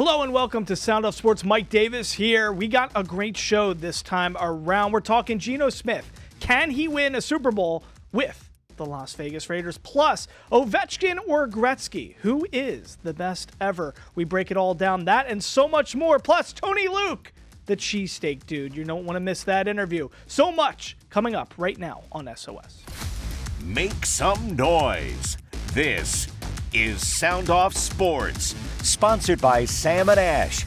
Hello and welcome to Sound Off Sports. Mike Davis here. We got a great show this time around. We're talking Geno Smith. Can he win a Super Bowl with the Las Vegas Raiders? Plus, Ovechkin or Gretzky? Who is the best ever? We break it all down, that and so much more. Plus, Tony Luke, the cheesesteak dude. You don't want to miss that interview. So much coming up right now on SOS. Make some noise. This is Sound Off Sports, sponsored by Sam and Ash.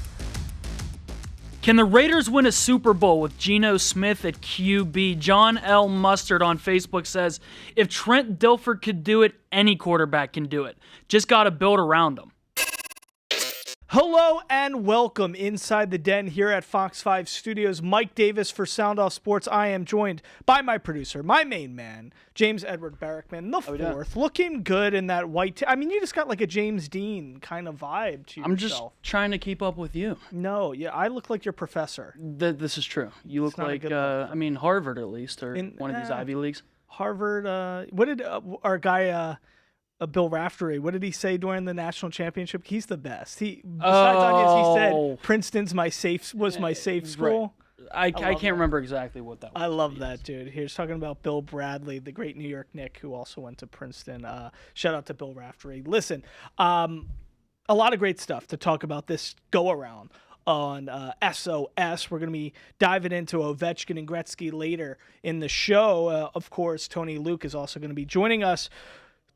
Can the Raiders win a Super Bowl with Geno Smith at QB? John L. Mustard on Facebook says, if Trent Dilfer could do it, any quarterback can do it. Just got to build around him. Hello and welcome inside the den here at Fox 5 Studios. Mike Davis for Sound Off Sports. I am joined by my producer, my main man, James Edward Barrickman, the fourth, looking good in that white. You just got like a James Dean kind of vibe to yourself. I'm just trying to keep up with you. No, yeah, I look like your professor. This is true. You look like, Harvard at least, or one of these Ivy Leagues. Harvard. What did our guy? Bill Raftery, what did he say during the national championship? He's the best. He said Princeton's my safe school. Right. I can't remember exactly what that was. I love that, dude. He was talking about Bill Bradley, the great New York Knick, who also went to Princeton. Shout out to Bill Raftery. Listen, a lot of great stuff to talk about this go-around on SOS. We're going to be diving into Ovechkin and Gretzky later in the show. Of course, Tony Luke is also going to be joining us,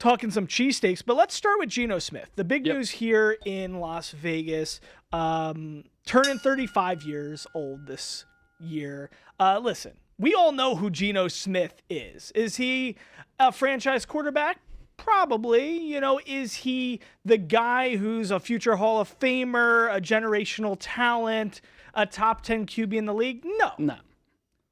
talking some cheesesteaks, but let's start with Geno Smith. The big news here in Las Vegas, turning 35 years old this year. Listen, we all know who Geno Smith is. Is he a franchise quarterback? Probably. Is he the guy who's a future Hall of Famer, a generational talent, a top 10 QB in the league? No.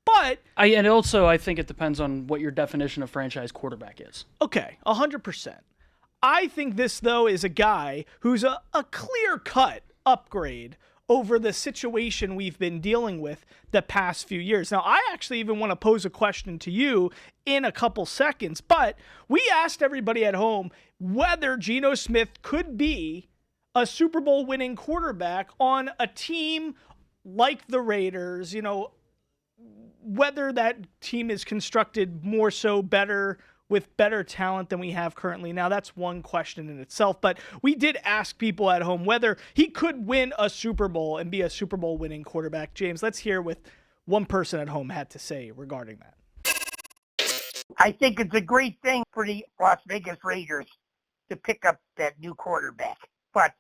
But I think it depends on what your definition of franchise quarterback is. Okay, 100%. I think this, though, is a guy who's a clear-cut upgrade over the situation we've been dealing with the past few years. Now, I actually even want to pose a question to you in a couple seconds, but we asked everybody at home whether Geno Smith could be a Super Bowl winning quarterback on a team like the Raiders, whether that team is constructed more so better with better talent than we have currently. Now, that's one question in itself, but we did ask people at home whether he could win a Super Bowl and be a Super Bowl winning quarterback. James, let's hear what one person at home had to say regarding that. I think it's a great thing for the Las Vegas Raiders to pick up that new quarterback, but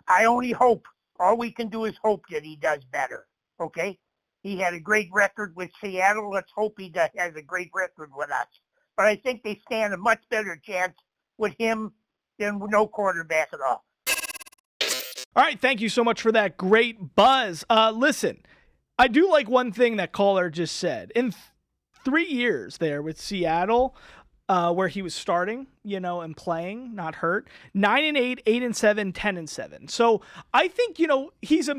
I only hope, all we can do is hope that he does better, okay? He had a great record with Seattle. Let's hope he has a great record with us. But I think they stand a much better chance with him than no quarterback at all. All right, thank you so much for that great buzz. Listen, I do like one thing that caller just said. In 3 years there with Seattle, where he was starting, and playing, not hurt, 9-8, 8-7, 10-7. So I think, he's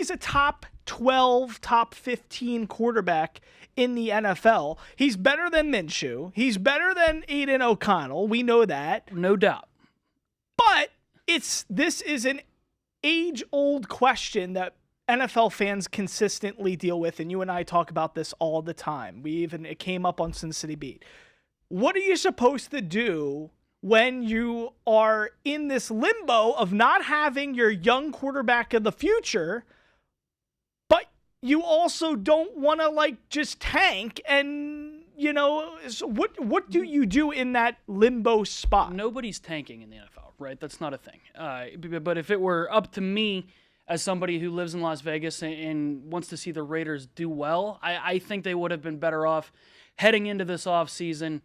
a top 12, top 15 quarterback in the NFL. He's better than Minshew. He's better than Aiden O'Connell. We know that. No doubt. But this is an age-old question that NFL fans consistently deal with, and you and I talk about this all the time. It came up on Sin City Beat. What are you supposed to do when you are in this limbo of not having your young quarterback of the future, but you also don't want to just tank and, so what do you do in that limbo spot? Nobody's tanking in the NFL, right? That's not a thing. But if it were up to me as somebody who lives in Las Vegas and wants to see the Raiders do well, I think they would have been better off heading into this offseason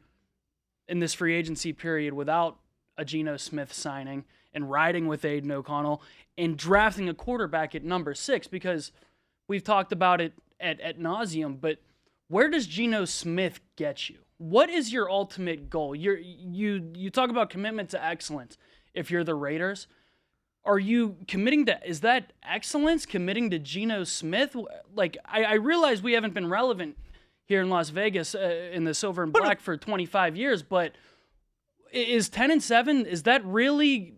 in this free agency period without a Geno Smith signing and riding with Aiden O'Connell and drafting a quarterback at number 6, because we've talked about it at nauseum, but where does Geno Smith get you? What is your ultimate goal? You talk about commitment to excellence. If you're the Raiders, are you committing to, is that excellence, committing to Geno Smith? I realize we haven't been relevant here in Las Vegas in the silver and black for 25 years, but is 10-7, is that really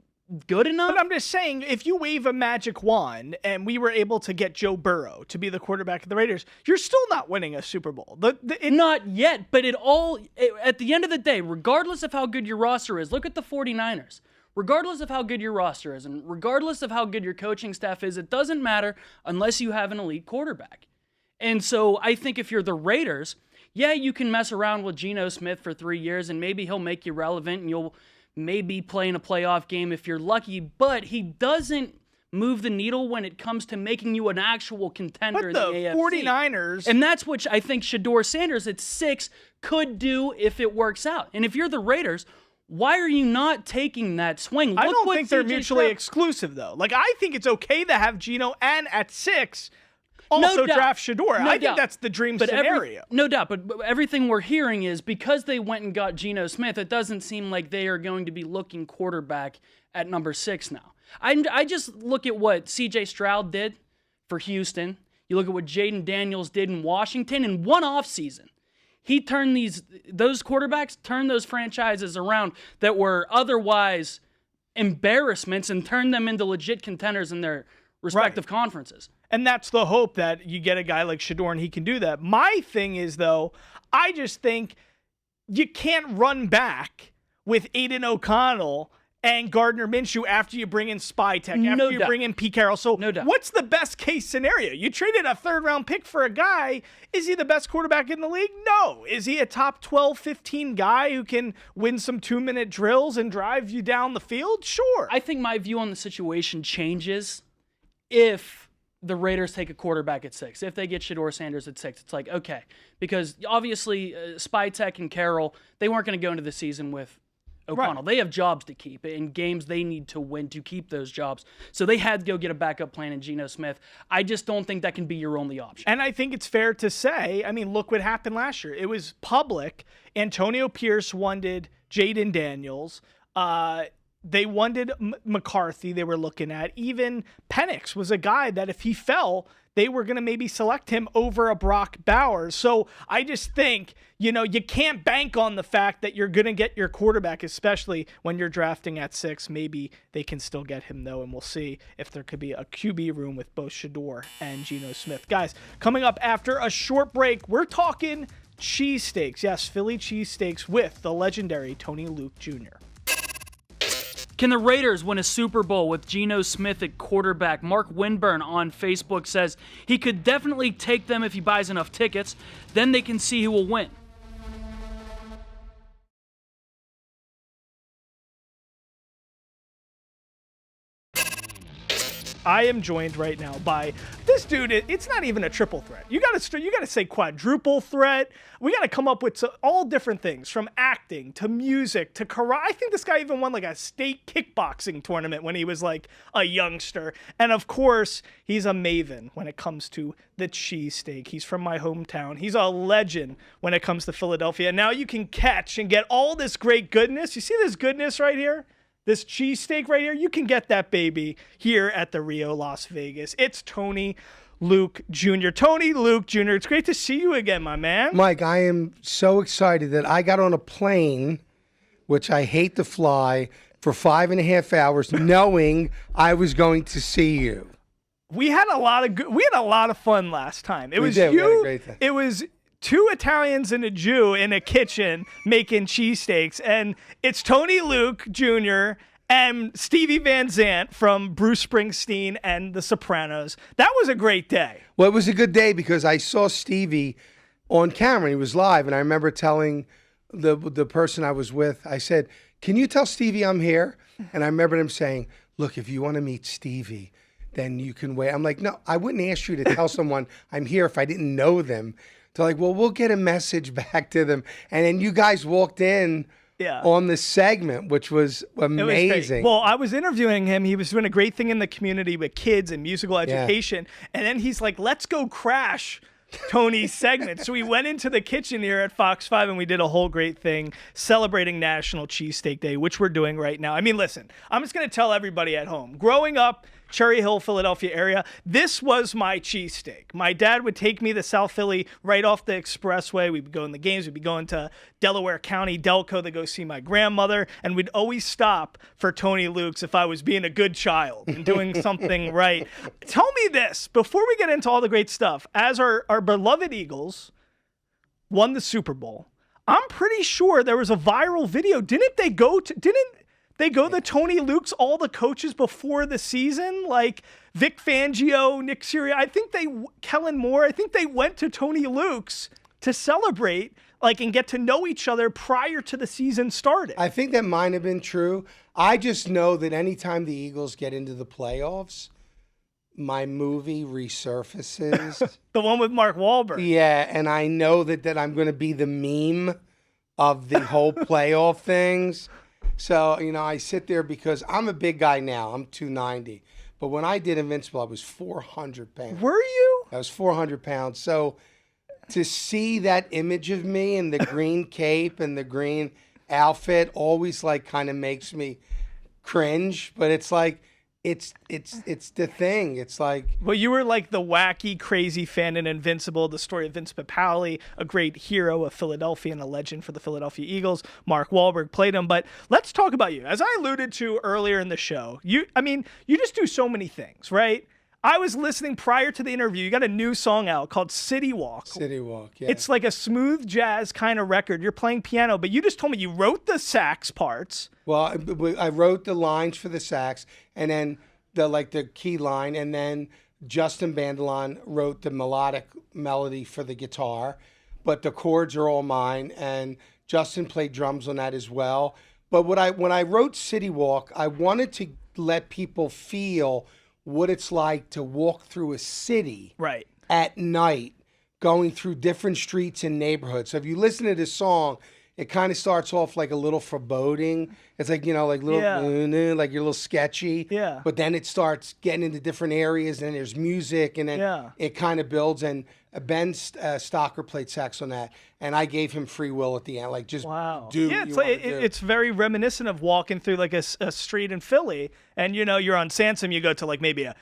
good enough. But I'm just saying, if you wave a magic wand and we were able to get Joe Burrow to be the quarterback of the Raiders, you're still not winning a Super Bowl. Not yet, but at the end of the day, regardless of how good your roster is, look at the 49ers. Regardless of how good your roster is and regardless of how good your coaching staff is, it doesn't matter unless you have an elite quarterback. And so I think if you're the Raiders, yeah, you can mess around with Geno Smith for 3 years and maybe he'll make you relevant and you'll maybe play in a playoff game if you're lucky, but he doesn't move the needle when it comes to making you an actual contender in the AFC. 49ers. And that's what I think Shedeur Sanders at 6 could do if it works out. And if you're the Raiders, why are you not taking that swing? I don't think they're mutually exclusive, though. Like, I think it's okay to have Geno and at 6 also draft Shedeur. I think that's the dream scenario. No doubt, but everything we're hearing is because they went and got Geno Smith, it doesn't seem like they are going to be looking quarterback at number 6 now. I just look at what C.J. Stroud did for Houston. You look at what Jaden Daniels did in Washington in one offseason. He turned those quarterbacks, turned those franchises around that were otherwise embarrassments and turned them into legit contenders in their respective conferences. And that's the hope, that you get a guy like Shedeur and he can do that. My thing is, though, I just think you can't run back with Aiden O'Connell and Gardner Minshew after you bring in Spytek, after you bring in Pete Carroll. So what's the best case scenario? You traded a 3rd-round pick for a guy. Is he the best quarterback in the league? No. Is he a top 12, 15 guy who can win some 2-minute drills and drive you down the field? Sure. I think my view on the situation changes if the Raiders take a quarterback at 6. If they get Shedeur Sanders at 6, it's like, okay. Because obviously Spytek and Carroll, they weren't going to go into the season with O'Connell. They have jobs to keep and games they need to win to keep those jobs. So they had to go get a backup plan in Geno Smith. I just don't think that can be your only option. And I think it's fair to say, I mean, look what happened last year. It was public. Antonio Pierce wanted Jaden Daniels. They wanted McCarthy they were looking at. Even Penix was a guy that if he fell, they were going to maybe select him over a Brock Bowers. So I just think, you can't bank on the fact that you're going to get your quarterback, especially when you're drafting at 6. Maybe they can still get him, though, and we'll see if there could be a QB room with both Shedeur and Geno Smith. Guys, coming up after a short break, we're talking cheesesteaks. Yes, Philly cheesesteaks with the legendary Tony Luke Jr. Can the Raiders win a Super Bowl with Geno Smith at quarterback? Mark Winburn on Facebook says he could definitely take them if he buys enough tickets. Then they can see who will win. I am joined right now by this dude. It's not even a triple threat. You gotta say quadruple threat. We gotta come up with all different things, from acting to music to karate. I think this guy even won like a state kickboxing tournament when he was like a youngster. And of course, he's a maven when it comes to the cheesesteak. He's from my hometown. He's a legend when it comes to Philadelphia. Now you can catch and get all this great goodness. You see this goodness right here? This cheesesteak right here, you can get that baby here at the Rio Las Vegas. It's Tony Luke Jr. Tony Luke Jr., it's great to see you again, my man. Mike, I am so excited that I got on a plane, which I hate to fly, for 5.5 hours knowing I was going to see you. We had a lot of fun last time. It was you. We had a great time. It was 2 Italians and a Jew in a kitchen making cheesesteaks, and it's Tony Luke Jr. and Stevie Van Zandt from Bruce Springsteen and The Sopranos. That was a great day. Well, it was a good day because I saw Stevie on camera. He was live, and I remember telling the person I was with, I said, "Can you tell Stevie I'm here?" And I remember him saying, "Look, if you want to meet Stevie, then you can wait." I'm like, "No, I wouldn't ask you to tell someone I'm here if I didn't know them." They're like, "Well, we'll get a message back to them." And then you guys walked in on this segment, which was amazing. Well, I was interviewing him. He was doing a great thing in the community with kids and musical education. And then he's like, "Let's go crash Tony's segment." So we went into the kitchen here at Fox 5 and we did a whole great thing celebrating National Cheesesteak Day, which we're doing right now. I mean, listen, I'm just going to tell everybody at home. Growing up, Cherry Hill, Philadelphia area. This was my cheesesteak. My dad would take me to South Philly right off the expressway. We'd be going to games. We'd be going to Delaware County, Delco, to go see my grandmother. And we'd always stop for Tony Luke's if I was being a good child and doing something right. Tell me this, before we get into all the great stuff, as our beloved Eagles won the Super Bowl, I'm pretty sure there was a viral video. Didn't they go to Tony Luke's, all the coaches before the season? Like Vic Fangio, Nick Sirianni, Kellen Moore, I think they went to Tony Luke's to celebrate, and get to know each other prior to the season starting. I think that might have been true. I just know that anytime the Eagles get into the playoffs, my movie resurfaces. The one with Mark Wahlberg. Yeah, and I know that I'm going to be the meme of the whole playoff things. So, I sit there because I'm a big guy now. I'm 290. But when I did Invincible, I was 400 pounds. Were you? I was 400 pounds. So to see that image of me in the green cape and the green outfit always kind of makes me cringe. But it's it's the thing. It's well, you were the wacky, crazy fan in Invincible, the story of Vince Papale, a great hero of Philadelphia and a legend for the Philadelphia Eagles. Mark Wahlberg played him. But let's talk about you. As I alluded to earlier in the show, you just do so many things, right? I was listening prior to the interview. You got a new song out called City Walk. City Walk, yeah. It's like a smooth jazz kind of record. You're playing piano, but you just told me you wrote the sax parts. Well, I wrote the lines for the sax, and then the key line, and then Justin Bandelon wrote the melodic melody for the guitar, but the chords are all mine, and Justin played drums on that as well. But when I wrote City Walk, I wanted to let people feel what it's like to walk through a city right at night, going through different streets and neighborhoods. So if you listen to this song, it kind of starts off like a little foreboding. It's like you're a little sketchy. Yeah. But then it starts getting into different areas, and there's music, and then it kind of builds. And Ben Stocker played sax on that, and I gave him free will at the end. Wow. Do yeah, what you do. It's very reminiscent of walking through a street in Philly, and you're on Sansom, you go to maybe a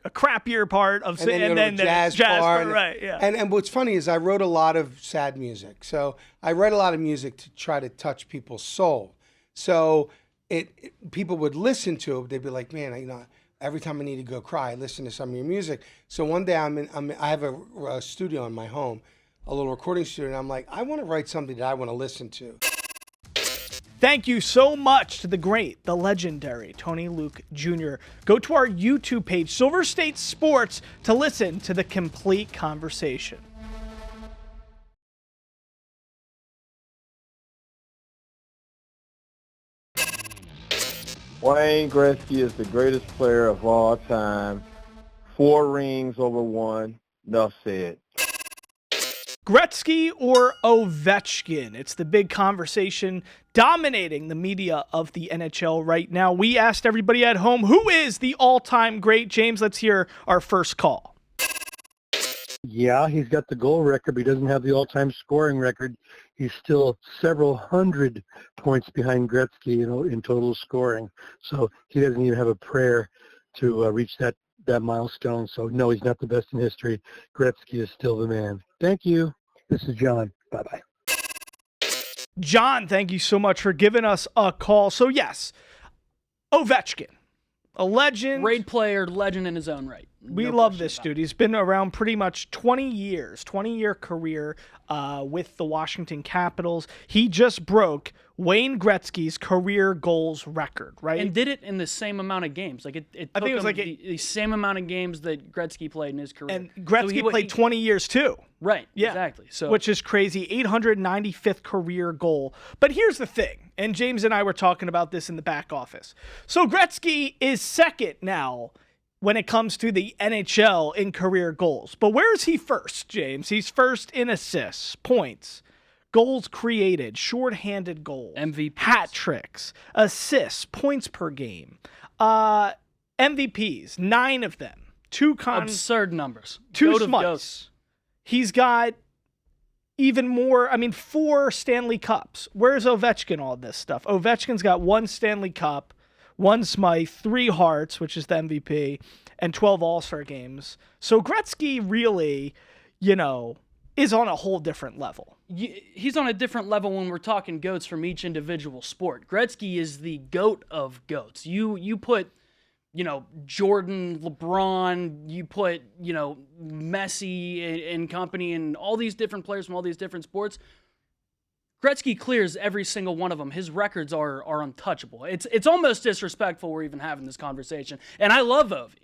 crappier part of City, and then the jazz part, right? Yeah. And what's funny is I wrote a lot of sad music, so I write a lot of music to try to touch people's soul. So people would listen to it, they'd be like, man, every time I need to go cry, I listen to some of your music. So one day I have a studio in my home, a little recording studio, and I'm like, I want to write something that I want to listen to. Thank you so much to the great, the legendary Tony Luke Jr. Go to our YouTube page, Silver State Sports, to listen to the complete conversation. Wayne Gretzky is the greatest player of all time. 4 rings over 1. Enough said. Gretzky or Ovechkin? It's the big conversation dominating the media of the NHL right now. We asked everybody at home, who is the all-time great? James, let's hear our first call. Yeah, he's got the goal record, but he doesn't have the all-time scoring record. He's still several hundred points behind Gretzky, in total scoring. So he doesn't even have a prayer to reach that milestone. So no, he's not the best in history. Gretzky is still the man. Thank you. This is John. Bye-bye. John, thank you so much for giving us a call. So yes, Ovechkin, a legend. Great player, legend in his own right. We love this dude. He's been around pretty much 20 years, 20-year career with the Washington Capitals. He just broke Wayne Gretzky's career goals record, right? And did it in the same amount of games. I think it was the same amount of games that Gretzky played in his career. And Gretzky played 20 years too. Right, yeah, exactly. So, which is crazy, 895th career goal. But here's the thing, and James and I were talking about this in the back office. So Gretzky is second now when it comes to the NHL in career goals. But where is he first, James? He's first in assists, points, goals created, shorthanded goals, MVPs, hat tricks, assists, points per game, MVPs, 9 of them, absurd numbers, 2 smuts. He's got even more, 4 Stanley Cups. Where's Ovechkin all this stuff? Ovechkin's got 1 Stanley Cup, 1 Smythe, 3 Hearts, which is the MVP, and 12 All-Star games. So Gretzky really, is on a whole different level. He's on a different level when we're talking GOATs from each individual sport. Gretzky is the GOAT of GOATs. You put, Jordan, LeBron, you put, Messi and company and all these different players from all these different sports. Gretzky clears every single one of them. His records are untouchable. It's almost disrespectful we're even having this conversation. And I love Ovi.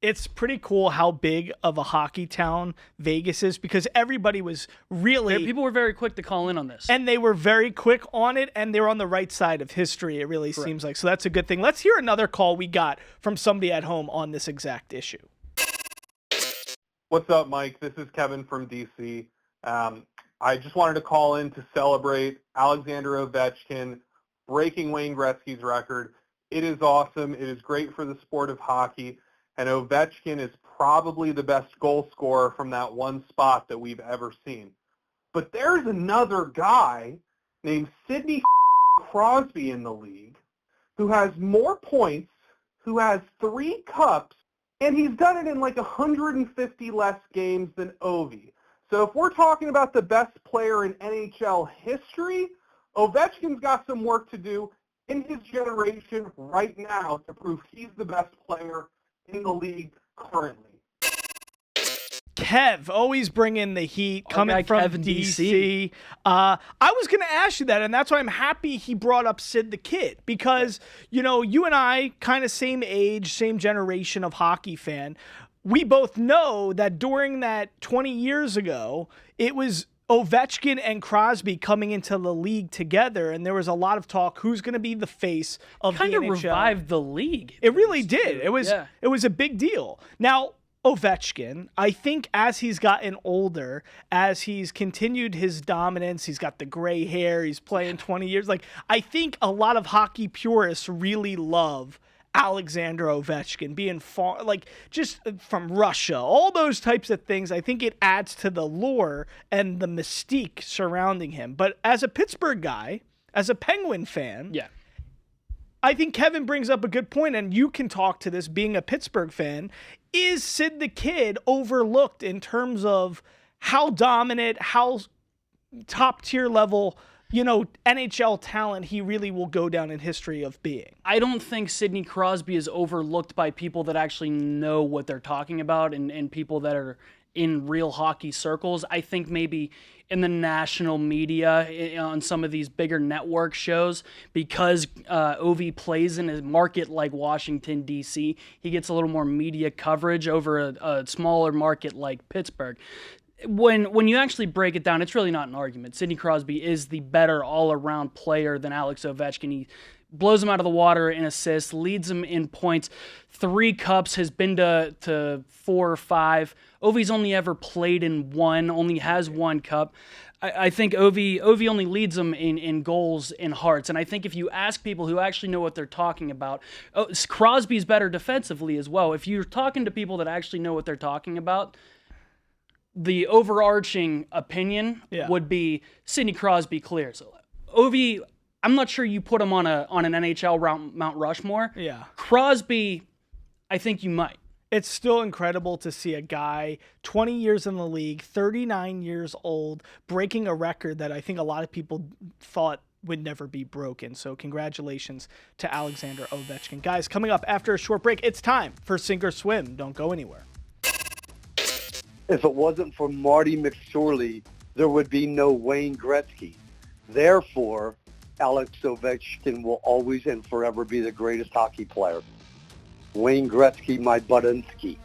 It's pretty cool how big of a hockey town Vegas is, because everybody was really... People were very quick to call in on this. And they were very quick on it, and they were on the right side of history, it really seems like. So that's a good thing. Let's hear another call we got from somebody at home on this exact issue. What's up, Mike? This is Kevin from D.C. I just wanted to call in to celebrate Alexander Ovechkin breaking Wayne Gretzky's record. It is awesome. It is great for the sport of hockey. And Ovechkin is probably the best goal scorer from that one spot that we've ever seen. But there's another guy named Sidney Crosby in the league who has more points, who has 3 cups, and he's done it in like 150 less games than Ovi. So if we're talking about the best player in NHL history, Ovechkin's got some work to do in his generation right now to prove he's the best player in the league currently. Kev, always bringing the heat, coming from Kevin DC. I was going to ask you that, and that's why I'm happy he brought up Sid the Kid, because, you and I, kind of same age, same generation of hockey fan, we both know that during that 20 years ago, it was Ovechkin and Crosby coming into the league together, and there was a lot of talk who's going to be the face of the NHL. Kind of revived the league. It really did. It was a big deal. Now, Ovechkin, I think as he's gotten older, as he's continued his dominance, he's got the gray hair, he's playing 20 years. I think a lot of hockey purists really love Alexander Ovechkin being just from Russia, all those types of things. I think it adds to the lore and the mystique surrounding him. But as a Pittsburgh guy, as a Penguin fan, I think Kevin brings up a good point, and you can talk to this being a Pittsburgh fan. Is Sid the Kid overlooked in terms of how dominant, how top tier level NHL talent he really will go down in history of being? I don't think Sidney Crosby is overlooked by people that actually know what they're talking about and people that are in real hockey circles. I think maybe in the national media, on some of these bigger network shows, because Ovi plays in a market like Washington, D.C., he gets a little more media coverage over a smaller market like Pittsburgh. When you actually break it down, it's really not an argument. Sidney Crosby is the better all-around player than Alex Ovechkin. He blows him out of the water in assists, leads him in points. 3 cups, has been to 4 or 5. Ovi's only ever played in 1, only has 1 cup. I think Ovi only leads him in goals and hearts. And I think if you ask people who actually know what they're talking about, Crosby's better defensively as well. If you're talking to people that actually know what they're talking about, the overarching opinion would be Sidney Crosby clears. Ovi, I'm not sure you put him on an NHL Mount Rushmore. Yeah. Crosby, I think you might. It's still incredible to see a guy 20 years in the league, 39 years old, breaking a record that I think a lot of people thought would never be broken. So congratulations to Alexander Ovechkin. Guys, coming up after a short break, it's time for Sink or Swim. Don't go anywhere. If it wasn't for Marty McSorley, there would be no Wayne Gretzky. Therefore, Alex Ovechkin will always and forever be the greatest hockey player. Wayne Gretzky, my Budinsky.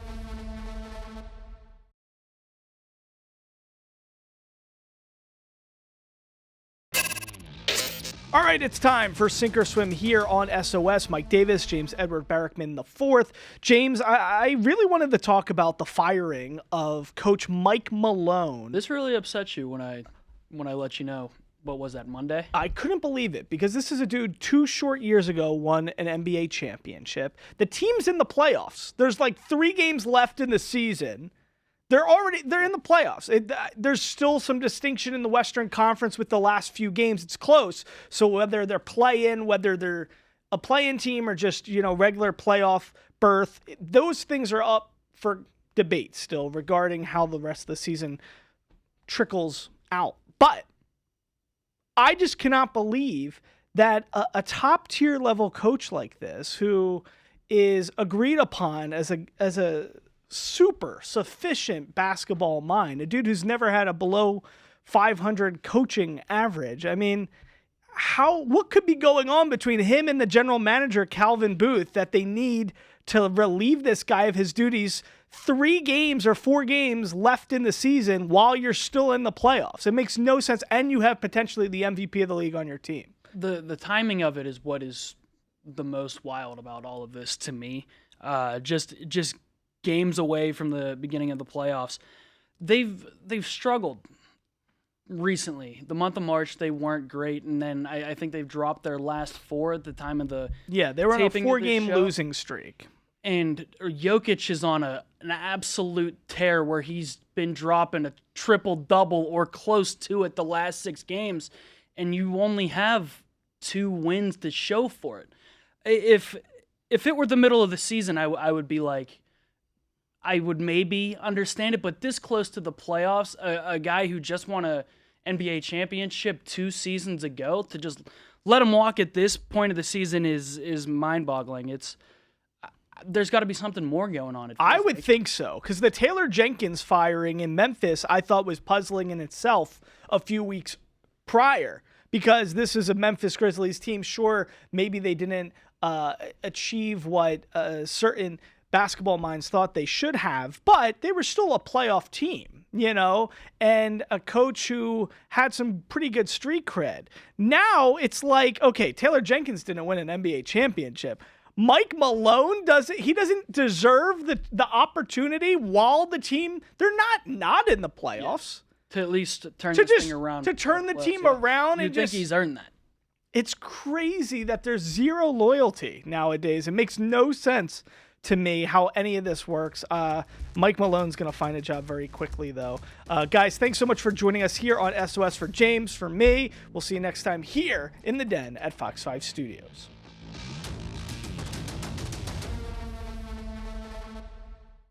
All right, it's time for Sink or Swim here on SOS. Mike Davis, James Edward Barrickman IV. James, I really wanted to talk about the firing of Coach Mike Malone. This really upset you when I let you know. What was that, Monday? I couldn't believe it, because this is a dude 2 short years ago won an NBA championship. The team's in the playoffs. There's 3 games left in the season. They're in the playoffs. There's still some distinction in the Western Conference with the last few games. It's close. So whether they're play-in, whether they're a play-in team or just, regular playoff berth, those things are up for debate still regarding how the rest of the season trickles out. But I just cannot believe that a top-tier level coach like this, who is agreed upon as a super sufficient basketball mind, a dude who's never had a below 500 coaching average. I mean, what could be going on between him and the general manager, Calvin Booth, that they need to relieve this guy of his duties 3 games or 4 games left in the season while you're still in the playoffs? It makes no sense. And you have potentially the MVP of the league on your team. The timing of it is what is the most wild about all of this to me. Just games away from the beginning of the playoffs. They've struggled recently. The month of March, they weren't great, and then I think they've dropped their last 4 at the time of the they were on a taping of this 4-game show. losing streak. And Jokic is on an absolute tear where he's been dropping a triple-double or close to it the last 6 games, and you only have 2 wins to show for it. If it were the middle of the season, I would be like, I would maybe understand it, but this close to the playoffs, a guy who just won a NBA championship 2 seasons ago, to just let him walk at this point of the season is mind-boggling. There's got to be something more going on. I would think so, because the Taylor Jenkins firing in Memphis I thought was puzzling in itself a few weeks prior, because this is a Memphis Grizzlies team. Sure, maybe they didn't achieve what certain basketball minds thought they should have, but they were still a playoff team, and a coach who had some pretty good street cred. Now it's like, okay, Taylor Jenkins didn't win an NBA championship. Mike Malone doesn't deserve the opportunity while the team, they're not in the playoffs. Yeah. To at least turn this thing around. To turn the team around. You think he's earned that. It's crazy that there's zero loyalty nowadays. It makes no sense to me how any of this works. Mike Malone's going to find a job very quickly, though. Guys, thanks so much for joining us here on SOS. For James, for me, we'll see you next time here in the Den at Fox 5 Studios.